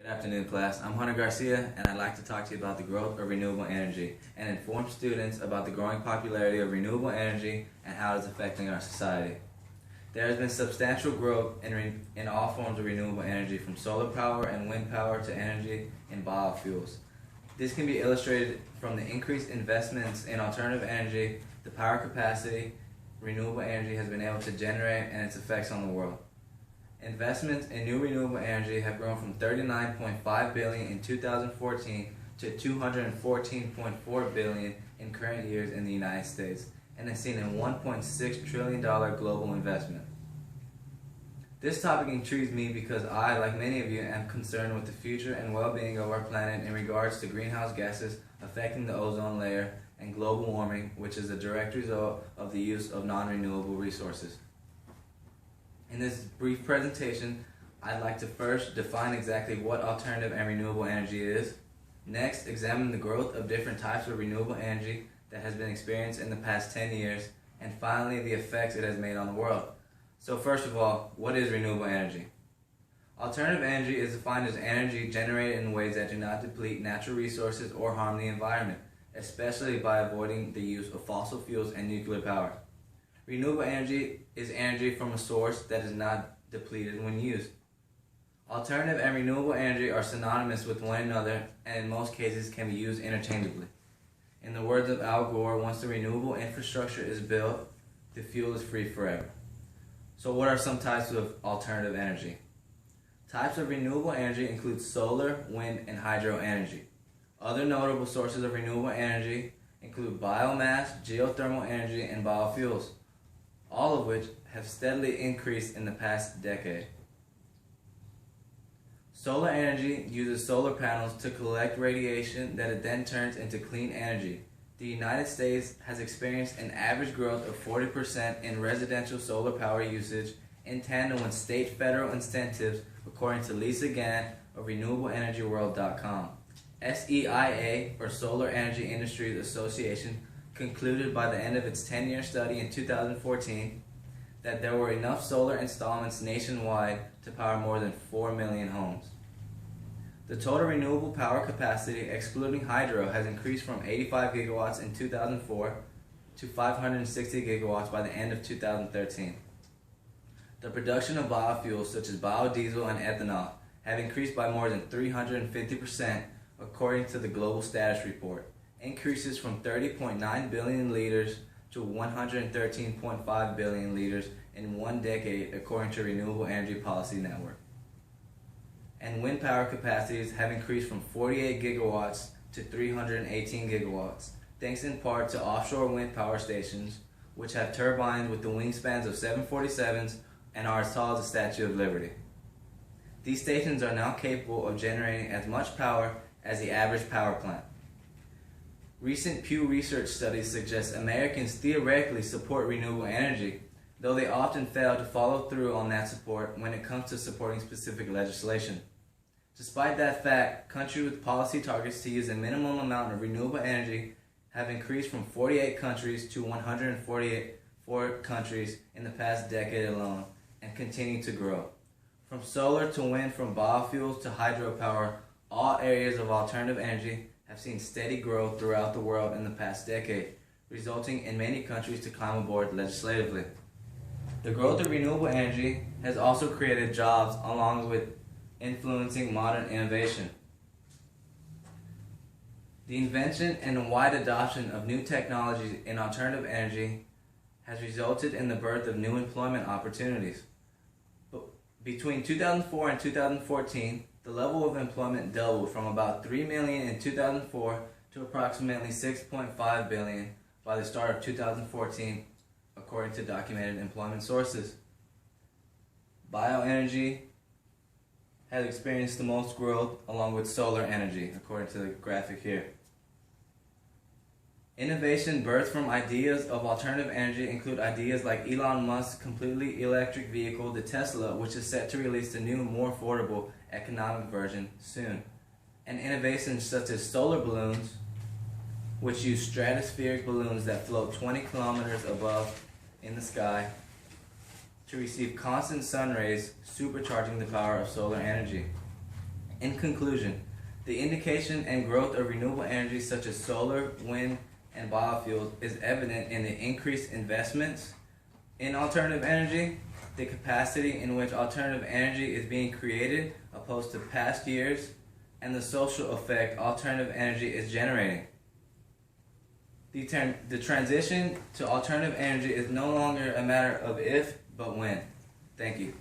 Good afternoon, class. I'm Hunter Garcia, and I'd like to talk to you about the growth of renewable energy and inform students about the growing popularity of renewable energy and how it's affecting our society. There has been substantial growth in all forms of renewable energy, from solar power and wind power to energy in biofuels. This can be illustrated from the increased investments in alternative energy, the power capacity renewable energy has been able to generate, and its effects on the world. Investments in new renewable energy have grown from $39.5 billion in 2014 to $214.4 billion in current years in the United States, and has seen a $1.6 trillion global investment. This topic intrigues me because I, like many of you, am concerned with the future and well-being of our planet in regards to greenhouse gases affecting the ozone layer and global warming, which is a direct result of the use of non-renewable resources. In this brief presentation, I'd like to first define exactly what alternative and renewable energy is. Next, examine the growth of different types of renewable energy that has been experienced in the past 10 years. And finally, the effects it has made on the world. So first of all, what is renewable energy? Alternative energy is defined as energy generated in ways that do not deplete natural resources or harm the environment, especially by avoiding the use of fossil fuels and nuclear power. Renewable energy is energy from a source that is not depleted when used. Alternative and renewable energy are synonymous with one another, and in most cases can be used interchangeably. In the words of Al Gore, once the renewable infrastructure is built, the fuel is free forever. So what are some types of alternative energy? Types of renewable energy include solar, wind, and hydro energy. Other notable sources of renewable energy include biomass, geothermal energy, and biofuels, all of which have steadily increased in the past decade. Solar energy uses solar panels to collect radiation that it then turns into clean energy. The United States has experienced an average growth of 40% in residential solar power usage in tandem with state federal incentives, according to Lisa Gant of RenewableEnergyWorld.com. SEIA, or Solar Energy Industries Association, concluded by the end of its 10-year study in 2014 that there were enough solar installments nationwide to power more than 4 million homes. The total renewable power capacity, excluding hydro, has increased from 85 gigawatts in 2004 to 560 gigawatts by the end of 2013. The production of biofuels such as biodiesel and ethanol have increased by more than 350%, according to the Global Status Report. Increases from 30.9 billion liters to 113.5 billion liters in one decade, according to Renewable Energy Policy Network. And wind power capacities have increased from 48 gigawatts to 318 gigawatts, thanks in part to offshore wind power stations, which have turbines with the wingspans of 747s and are as tall as the Statue of Liberty. These stations are now capable of generating as much power as the average power plant. Recent Pew Research studies suggest Americans theoretically support renewable energy, though they often fail to follow through on that support when it comes to supporting specific legislation. Despite that fact, countries with policy targets to use a minimum amount of renewable energy have increased from 48 countries to 144 countries in the past decade alone, and continue to grow. From solar to wind, from biofuels to hydropower, all areas of alternative energy have seen steady growth throughout the world in the past decade, resulting in many countries to climb aboard legislatively. The growth of renewable energy has also created jobs along with influencing modern innovation. The invention and wide adoption of new technologies in alternative energy has resulted in the birth of new employment opportunities. Between 2004 and 2014, the level of employment doubled from about 3 million in 2004 to approximately 6.5 billion by the start of 2014, according to documented employment sources. Bioenergy has experienced the most growth, along with solar energy, according to the graphic here. Innovation birthed from ideas of alternative energy include ideas like Elon Musk's completely electric vehicle, the Tesla, which is set to release the new, more affordable economic version soon. And innovations such as solar balloons, which use stratospheric balloons that float 20 kilometers above in the sky to receive constant sun rays, supercharging the power of solar energy. In conclusion, the indication and growth of renewable energy such as solar, wind, and biofuels is evident in the increased investments in alternative energy, the capacity in which alternative energy is being created opposed to past years, and the social effect alternative energy is generating. The transition to alternative energy is no longer a matter of if, but when. Thank you.